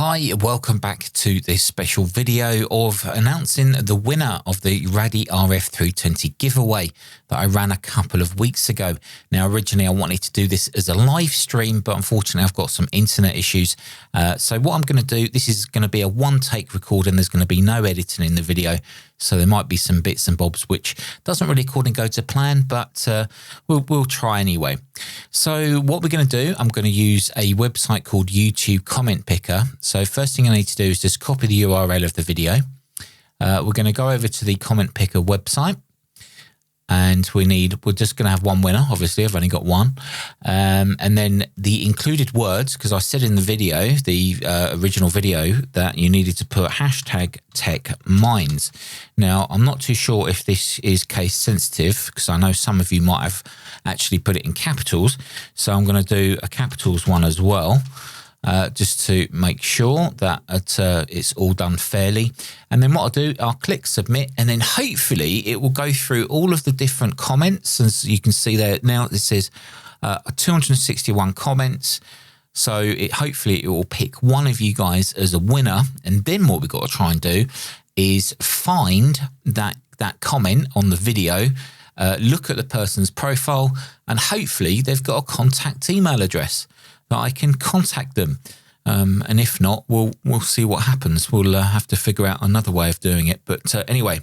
Hi, welcome back to this special video of announcing the winner of the RADDY RF320 giveaway that I ran a couple of weeks ago. Now, originally I wanted to do this as a live stream, but unfortunately I've got some internet issues. So what I'm going to do, this is going to be a one-take recording. There's going to be no editing in the video. So there might be some bits and bobs which doesn't really according go to plan, but we'll try anyway. So what we're going to do, I'm going to use a website called YouTube Comment Picker. So first thing I need to do is just copy the URL of the video. We're going to go over to the Comment Picker website. And we're just going to have one winner. Obviously, I've only got one. And then the included words, because I said in the video, the original video, that you needed to put hashtag #TechMinds. Now, I'm not too sure if this is case sensitive, because I know some of you might have actually put it in capitals. So I'm going to do a capitals one as well. Just to make sure that it's all done fairly. And then what I'll do, I'll click submit, and then hopefully it will go through all of the different comments. As you can see there now, it says 261 comments. So hopefully it will pick one of you guys as a winner. And then what we've got to try and do is find that comment on the video, look at the person's profile, and hopefully they've got a contact email address that I can contact them. And if not, we'll see what happens. We'll have to figure out another way of doing it. But anyway,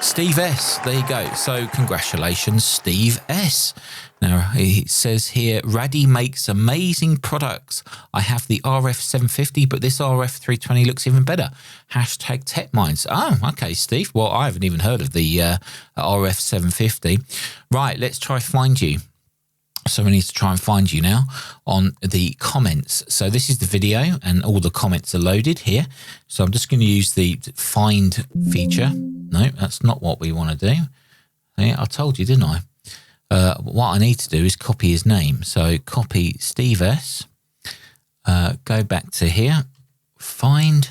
Steve S, there you go. So congratulations, Steve S. Now, it says here, RADDY makes amazing products. I have the RF750, but this RF320 looks even better. Hashtag TechMinds. Oh, okay, Steve. Well, I haven't even heard of the RF750. Right, let's try find you. So we need to try and find you now on the comments. So this is the video and all the comments are loaded here. So I'm just going to use the find feature. No, that's not what we want to do. Yeah, I told you, didn't I? What I need to do is copy his name. So copy Steve S. Go back to here, find,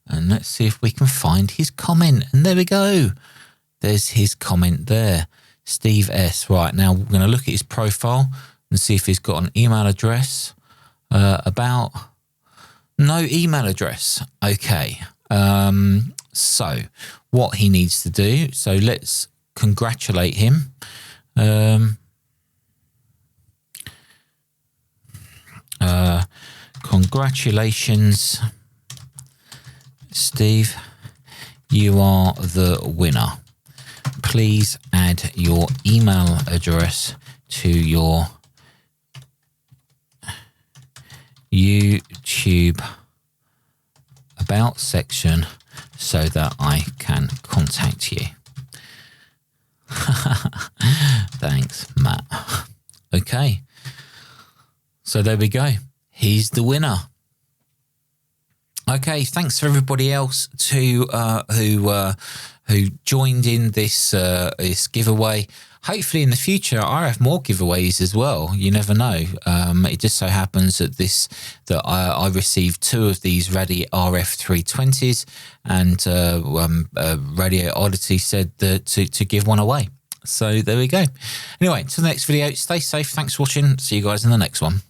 and let's see if we can find his comment. And there we go. There's his comment there. Steve S. Right, now we're going to look at his profile and see if he's got an email address. No email address. Okay. So what he needs to do, so let's congratulate him. Congratulations, Steve. You are the winner. Please add your email address to your YouTube About section so that I can contact you. Thanks, Matt. Okay. So there we go. He's the winner. Okay, thanks for everybody else who joined in this this giveaway. Hopefully in the future I'll have more giveaways as well. You never know. It just so happens that I received 2 of these RADDY RF320s, and Radio Oddity said that to give one away. So there we go. Anyway, till the next video, stay safe. Thanks for watching. See you guys in the next one.